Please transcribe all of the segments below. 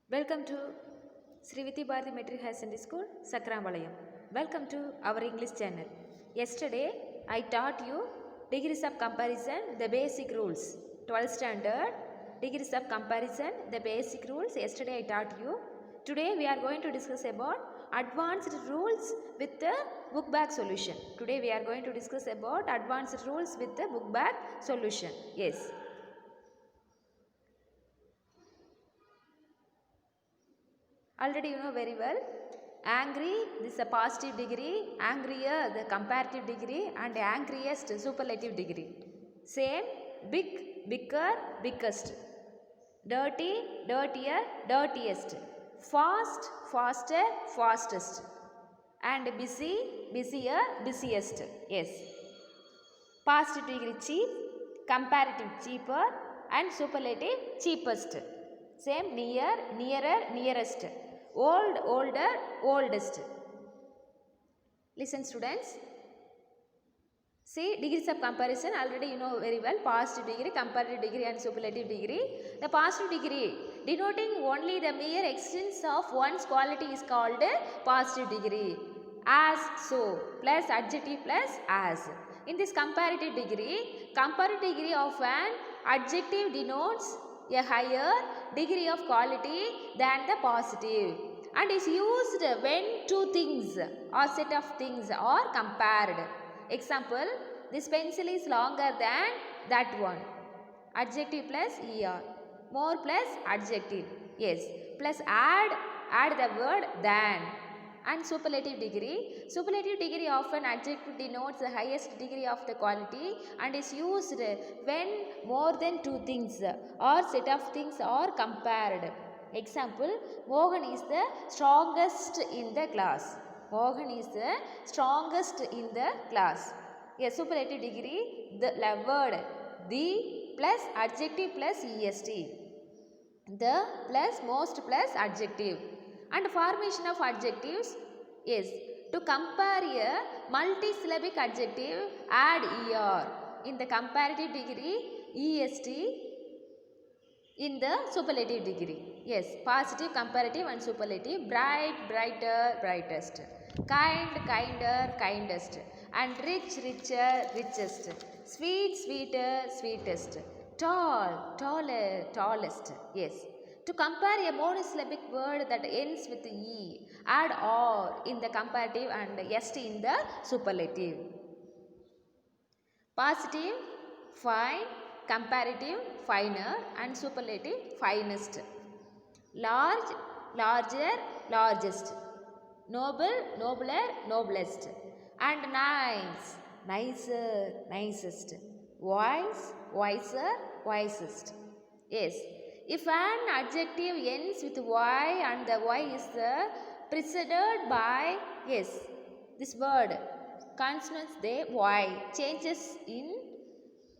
Welcome to Sriviti Bharati Metric High Secondary School, Sakrambalayam. Welcome to our English channel. Yesterday, I taught you degrees of comparison, the basic rules. 12th standard, degrees of comparison, the basic rules. Yesterday, I taught you. Today, we are going to discuss about advanced rules with the book bag solution. Today, we are going to discuss about advanced rules with the book bag solution. Yes. Already you know very well. Angry, this is a positive degree. Angrier, the comparative degree. And angriest, superlative degree. Same, big, bigger, biggest. Dirty, dirtier, dirtiest. Fast, faster, fastest. And busy, busier, busiest. Yes. Positive degree cheap, comparative cheaper, and superlative cheapest. Same, near, nearer, nearest. Old, older, oldest. Listen students. See, degrees of comparison already you know very well. Positive degree, comparative degree and superlative degree. The positive degree denoting only the mere existence of one's quality is called a positive degree. As, so, plus adjective plus as. In this comparative degree of an adjective denotes a higher degree of quality than the positive and is used when two things or set of things are compared. Example, this pencil is longer than that one. Adjective plus er. More plus adjective. Yes. Plus add the word than. And superlative degree of an adjective denotes the highest degree of the quality and is used when more than two things or set of things are compared. Example, Mohan is the strongest in the class. Mohan is the strongest in the class. A superlative degree, the word the plus adjective plus est. The plus most plus adjective. And formation of adjectives is to compare a multisyllabic adjective, add er. In the comparative degree, est. In the superlative degree. Yes, positive, comparative and superlative. Bright, brighter, brightest. Kind, kinder, kindest. And rich, richer, richest. Sweet, sweeter, sweetest. Tall, taller, tallest. Yes. To compare a monosyllabic word that ends with e, add or in the comparative and est in the superlative. Positive, fine, comparative, finer and superlative, finest. Large, larger, largest. Noble, nobler, noblest. And nice, nicer, nicest. Wise, wiser, wisest. Yes. If an adjective ends with y and the y is preceded by, yes, this word, consonants they y changes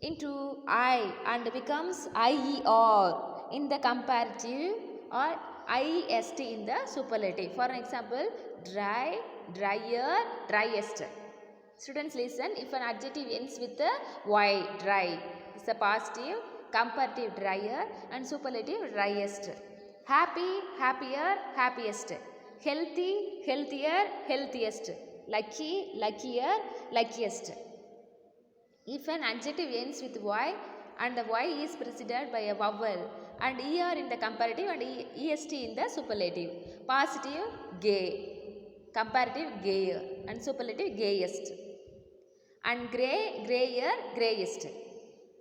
into I and becomes IER in the comparative or IEST in the superlative. For example, dry, drier, driest. Students listen, if an adjective ends with y, dry, it's a positive, comparative drier and superlative driest. Happy, happier, happiest. Healthy, healthier, healthiest. Lucky, luckier, luckiest. If an adjective ends with y and the y is preceded by a vowel and er in the comparative and est in the superlative. Positive, gay. Comparative, gayer and superlative, gayest. And grey, grayer, greyest.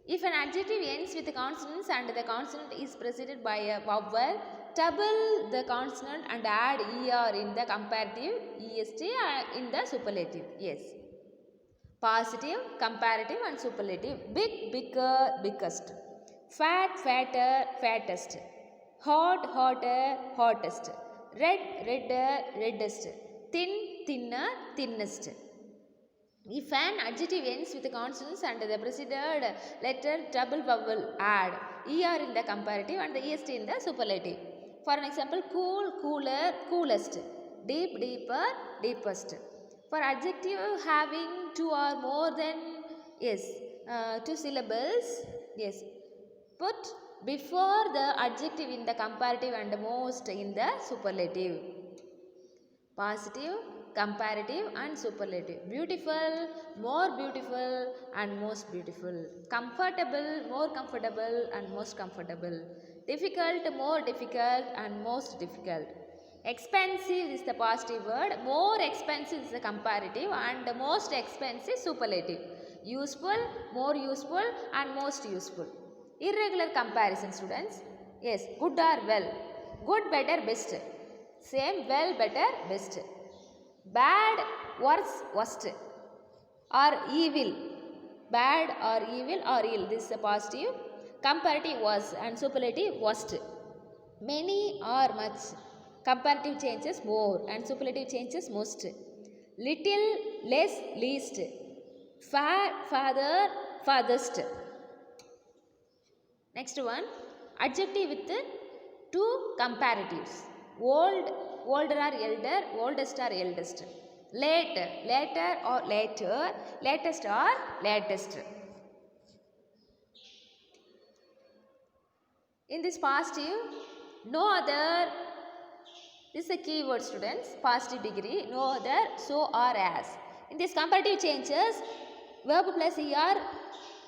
If an adjective ends with consonants and the consonant is preceded by a vowel, double the consonant and add er in the comparative, est in the superlative. Yes. Positive, comparative and superlative. Big, bigger, biggest. Fat, fatter, fattest. Hot, hotter, hottest. Red, redder, reddest. Thin, thinner, thinnest. If an adjective ends with consonants and the preceded letter double vowel, add er in the comparative and the est in the superlative. For an example, cool, cooler, coolest. Deep, deeper, deepest. For adjective having two or more than two syllables, yes, put before the adjective in the comparative and most in the superlative. Positive, comparative and superlative. Beautiful, more beautiful and most beautiful. Comfortable, more comfortable and most comfortable. Difficult, more difficult and most difficult. Expensive is the positive word, more expensive is the comparative and the most expensive superlative. Useful, more useful and most useful. Irregular comparison, students. Yes, good or well. Good, better, best. Same, well, better, best. Bad, worse, worst. Or evil. Bad or evil or ill. This is a positive. Comparative was and superlative worst. Many or much. Comparative changes more and superlative changes most. Little, less, least. Far, farther, farthest. Next one, adjective with two comparatives. Old, older or elder, oldest or eldest. Late, later or later, latest or latest. In this positive, no other, this is a keyword, students, positive degree, no other, so or as. In this comparative changes, verb plus er,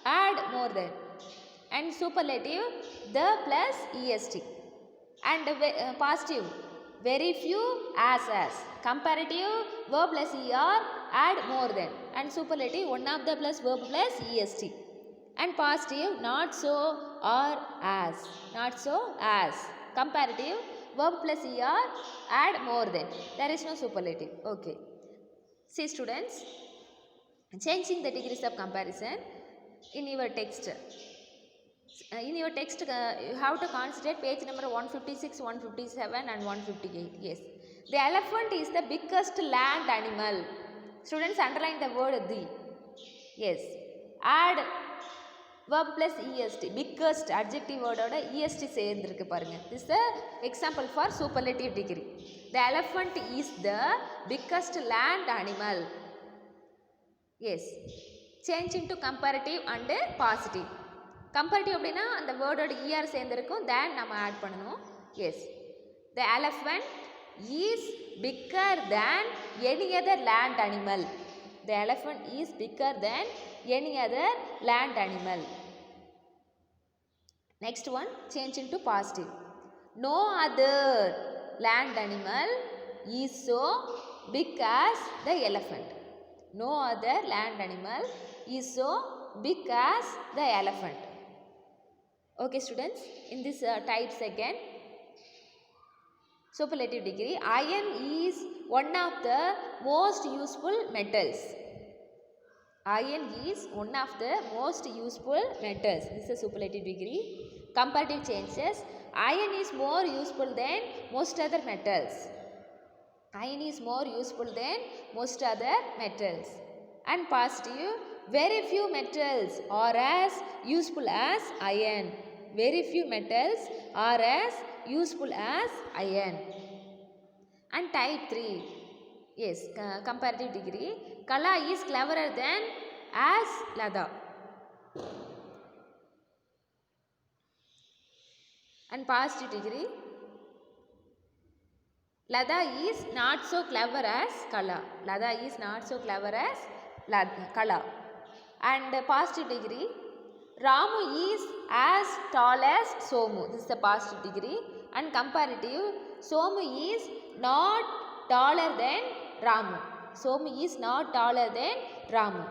add more than. And superlative, the plus est. And positive, very few, as. Comparative, verb plus er, add more than. And superlative, one of the plus verb plus est. And positive, not so or as. Not so as. Comparative, verb plus er, add more than. There is no superlative. Okay. See, students, changing the degrees of comparison in your text. In your text, you have to consider page number 156, 157 and 158. Yes. The elephant is the biggest land animal. Students, underline the word the. Yes. Add verb plus est. Biggest adjective word oda est சேர்ந்திருக்கு பாருங்க. This is the example for superlative degree. The elephant is the biggest land animal. Yes. Change into comparative and positive. Comparative அப்படினா அந்த வேர்டோட er சேர்ந்திருக்கும், then நம்ம add பண்ணனும். Yes. The elephant is bigger than any other land animal. The elephant is bigger than any other land animal. Next one, change into positive. No other land animal is so big as the elephant. No other land animal is so big as the elephant. Okay, students, in this types again, superlative degree, iron is one of the most useful metals. Iron is one of the most useful metals. This is a superlative degree. Comparative changes, iron is more useful than most other metals. Iron is more useful than most other metals. And positive, very few metals are as useful as iron. Very few metals are as useful as iron. And type 3, yes, comparative degree, Kala is cleverer than as Lada. And positive degree, Lada is not so clever as Kala. Lada is not so clever as Kala. And positive degree, Ramu is as tall as Somu. This is the positive degree. And comparative, Somu is not taller than Ramu. Somu is not taller than Ramu.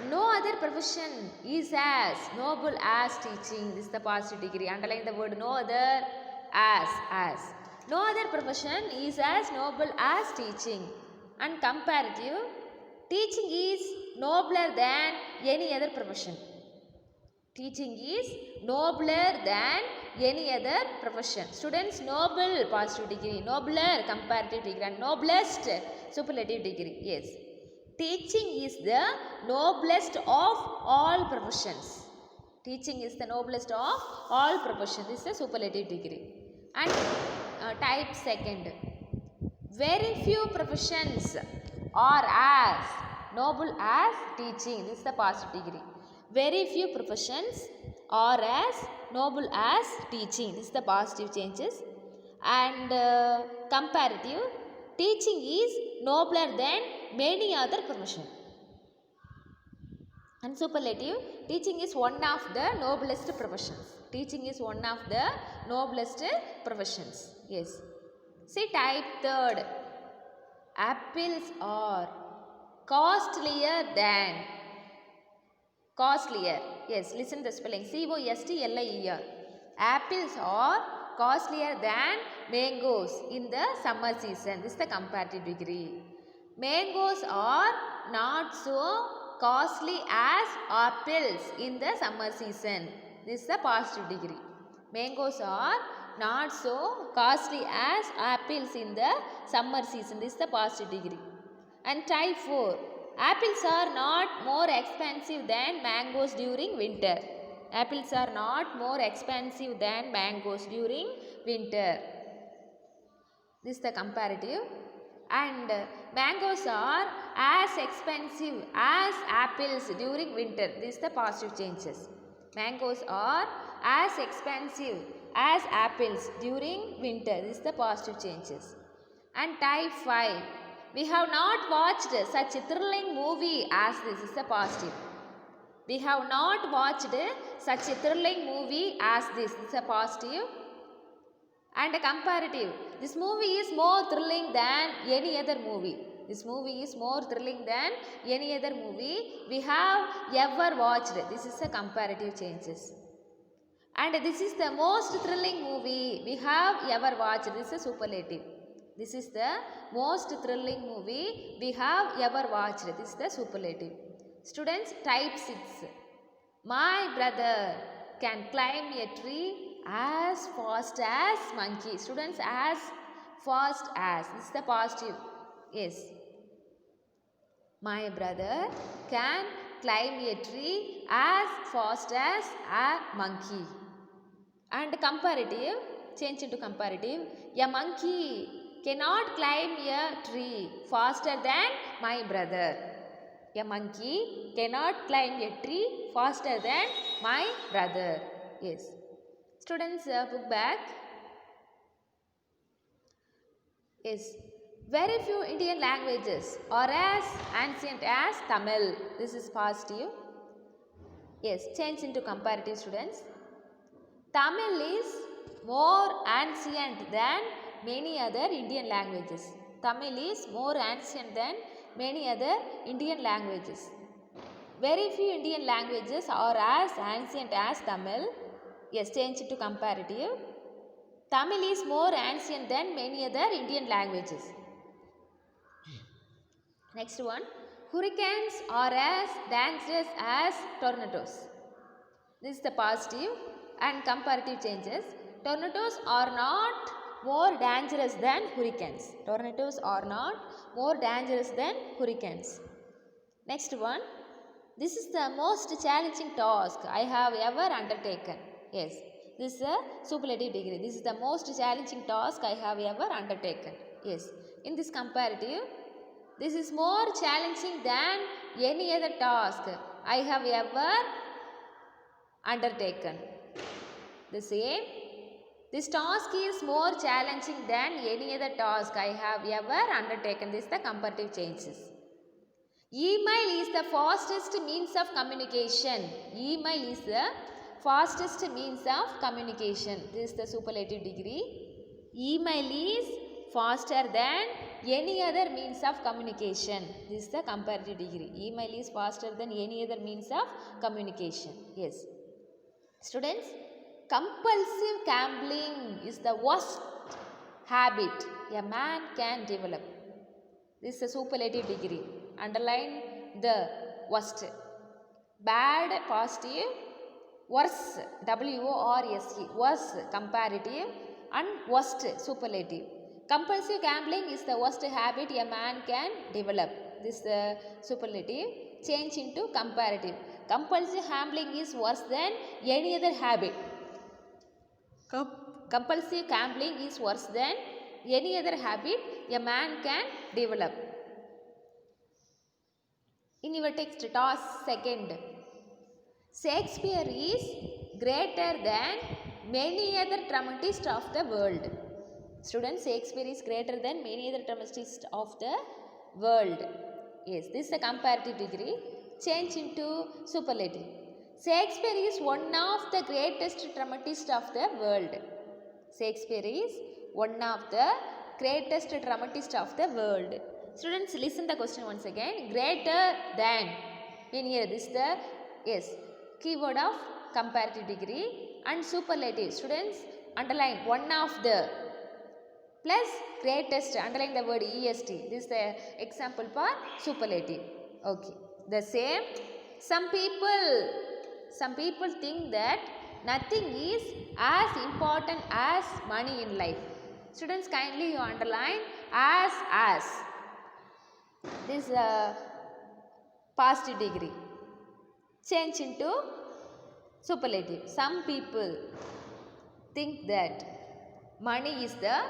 No other profession is as noble as teaching. This is the positive degree. Underline the word no other as. No other profession is as noble as teaching. And comparative, teaching is nobler than any other profession. Teaching is nobler than any other profession. Students, noble positive degree, nobler comparative degree and noblest superlative degree. Yes. Teaching is the noblest of all professions. Teaching is the noblest of all professions. This is the superlative degree. And type second. Very few professions are as noble as teaching. This is the positive degree. Very few professions are as noble as teaching. This is the positive changes. And comparative, teaching is nobler than many other professions. And superlative, teaching is one of the noblest professions. Teaching is one of the noblest professions. Yes. See type third. Apples are costlier than. Costlier. Yes, listen the spelling. C-O-S-T-L-I-E-R. Apples are costlier than mangoes in the summer season. This is the comparative degree. Mangoes are not so costly as apples in the summer season. This is the positive degree. Mangoes are not so costly as apples in the summer season. This is the positive degree. And type 4. Apples are not more expensive than mangoes during winter. Apples are not more expensive than mangoes during winter. This is the comparative. And mangoes are as expensive as apples during winter. This is the positive changes. Mangoes are as expensive as apples during winter. This is the positive changes. And type 5. We have not watched such a thrilling movie as this. Is the positive. We have not watched such a thrilling movie as this. This is a positive. And a comparative. This movie is more thrilling than any other movie. This movie is more thrilling than any other movie we have ever watched. This is a comparative changes. And this is the most thrilling movie we have ever watched. This is a superlative. This is the most thrilling movie we have ever watched. This is the superlative. Students, type 6. My brother can climb a tree as fast as monkey. Students, as fast as. This is the positive. Yes. My brother can climb a tree as fast as a monkey. And comparative, change into comparative. A monkey cannot climb a tree faster than my brother. A monkey cannot climb a tree faster than my brother. Yes. Students, book back. Yes. Very few Indian languages are as ancient as Tamil. This is positive. Yes. Change into comparative, students. Tamil is more ancient than many other Indian languages. Tamil is more ancient than many other Indian languages. Very few Indian languages are as ancient as Tamil. Yes, change it to comparative. Tamil is more ancient than many other Indian languages. Next one. Hurricanes are as dangerous as tornadoes. This is the positive and comparative changes. Tornadoes are not more dangerous than hurricanes. Tornadoes are not more dangerous than hurricanes. Next one. This is the most challenging task I have ever undertaken. Yes, this is a superlative degree. This is the most challenging task I have ever undertaken. Yes, in this comparative, this is more challenging than any other task I have ever undertaken. The same. This task is more challenging than any other task I have ever undertaken. This is the comparative changes. Email is the fastest means of communication. Email is the fastest means of communication. This is the superlative degree. Email is faster than any other means of communication. This is the comparative degree. Email is faster than any other means of communication. Yes. Students, compulsive gambling is the worst habit a man can develop. This is a superlative degree. Underline the worst. Bad, positive. Worse, W-O-R-S-E. Worse, comparative. And worst, superlative. Compulsive gambling is the worst habit a man can develop. This is the superlative. Change into comparative. Compulsive gambling is worse than any other habit. Compulsive gambling is worse than any other habit a man can develop. In your text, task second. Shakespeare is greater than many other dramatists of the world. Students, Shakespeare is greater than many other dramatists of the world. Yes, this is a comparative degree. Change into superlative. Shakespeare is one of the greatest dramatists of the world. Shakespeare is one of the greatest dramatist of the world. Students, listen the question once again. Greater than. In here, this is the keyword of comparative degree and superlative. Students, underline one of the plus greatest. Underline the word est. This is the example for superlative. Okay. The same. Some people think that nothing is as important as money in life. Students, kindly you underline as. This positive degree. Change into superlative. Some people think that money is the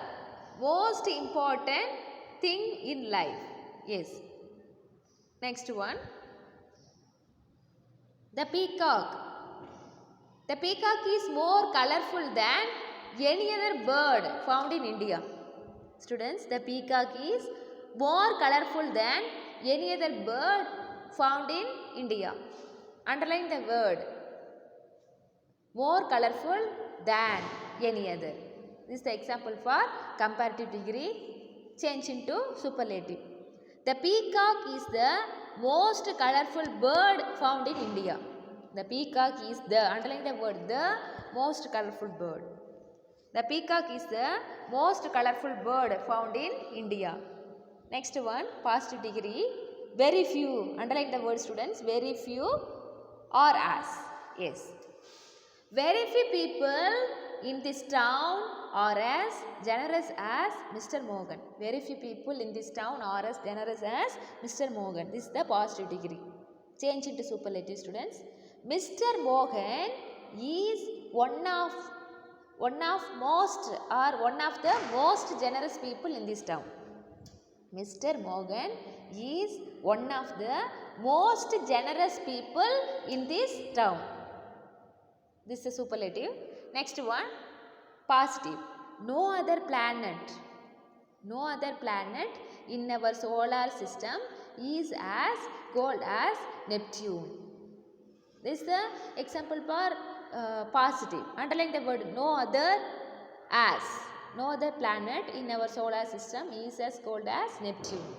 most important thing in life. Yes. Next one. The peacock. The peacock is more colorful than any other bird found in India. Students, the peacock is more colorful than any other bird found in India. Underline the word more colorful than any other. This is the example for comparative degree. Change into superlative. The peacock is the most colorful bird found in India. The peacock is the, underline the word, the most colorful bird. The peacock is the most colorful bird found in India. Next one, positive degree. Very few, underline the word students, very few or as. Yes. Very few people in this town are as generous as Mr. Morgan. Very few people in this town are as generous as Mr. Morgan. This is the positive degree. Change into superlative, students. Mr. Morgan is one of the most generous people in this town. Mr. Morgan is one of the most generous people in this town. This is a superlative. Next one, positive. No other planet in our solar system is as cold as Neptune. This is the example for positive. Underline the word no other as. No other planet in our solar system is as cold as Neptune.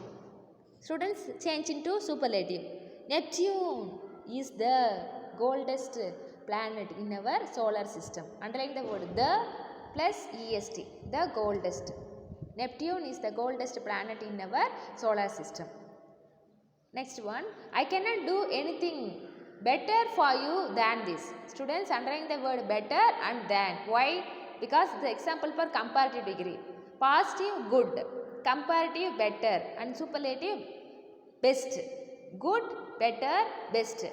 Students, change into superlative. Neptune is the coldest planet in our solar system. Underline the word the plus est. The coldest. Neptune is the coldest planet in our solar system. Next one. I cannot do anything better for you than this. Students, underline the word better and than. Why? Because the example for comparative degree. Positive good, comparative better, and superlative best. Good, better, best.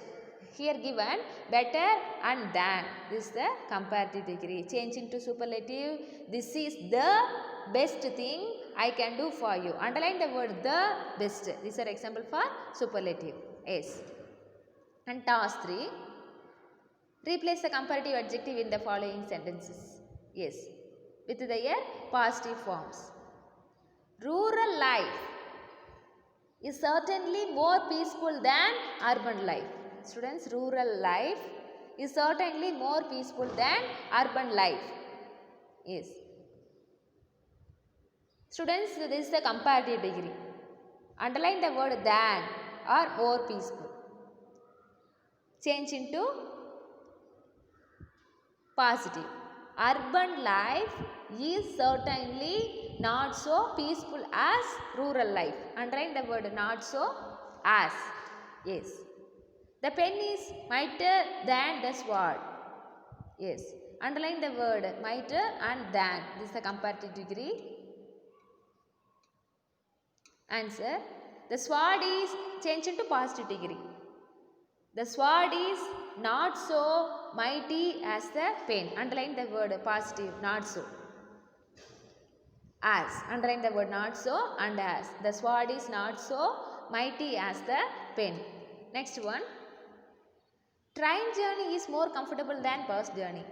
Here given better and than. This is the comparative degree. Change into superlative. This is the best thing I can do for you. Underline the word the best. These are example for superlative. Yes. And task 3. Replace the comparative adjective in the following sentences. Yes. With their positive forms. Rural life is certainly more peaceful than urban life. Students, rural life is certainly more peaceful than urban life. Yes. Students, this is the comparative degree. Underline the word than or more peaceful. Change into positive. Urban life is certainly not so peaceful as rural life. Underline the word not so as. Yes. The pen is mightier than the sword. Yes. Underline the word mightier and than. This is the comparative degree. Answer. The sword is changed into positive degree. The sword is not so mighty as the pen. Underline the word positive, not so. As. Underline the word not so and as. The sword is not so mighty as the pen. Next one. Train journey is more comfortable than bus journey.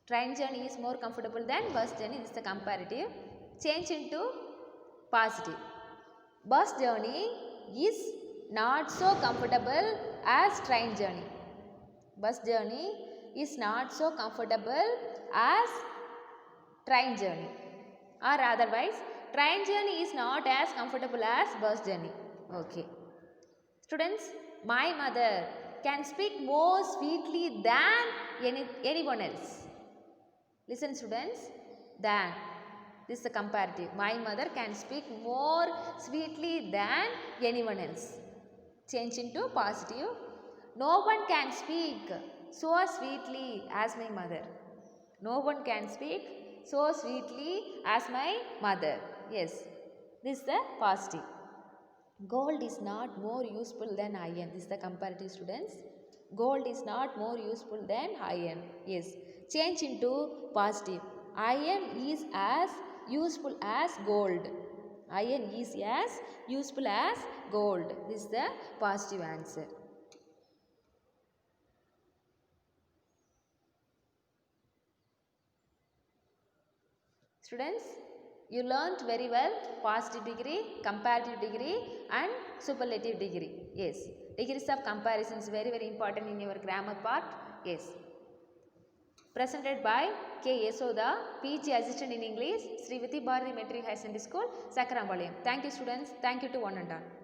Train journey is more comfortable than bus journey. This is the comparative. Change into positive. Bus journey is not so comfortable as train journey. Bus journey is not so comfortable as train journey. Or otherwise, train journey is not as comfortable as bus journey. Okay. Students, my mother can speak more sweetly than anyone else. Listen students, than. This is a comparative. My mother can speak more sweetly than anyone else. Change into positive. No one can speak so sweetly as my mother. No one can speak so sweetly as my mother. Yes, this is the positive. Gold is not more useful than iron. This is the comparative students. Gold is not more useful than iron. Yes. Change into positive. Iron is as useful as gold. Iron is as useful as gold. This is the positive answer. Students, you learnt very well positive degree, comparative degree and superlative degree. Yes. Degrees of comparison is very important in your grammar part. Yes. Presented by K. Yesoda, PG Assistant in English, Sri Vithi Bharati Metric High Secondary School, Sakarambalayam. Thank you students. Thank you to one and all.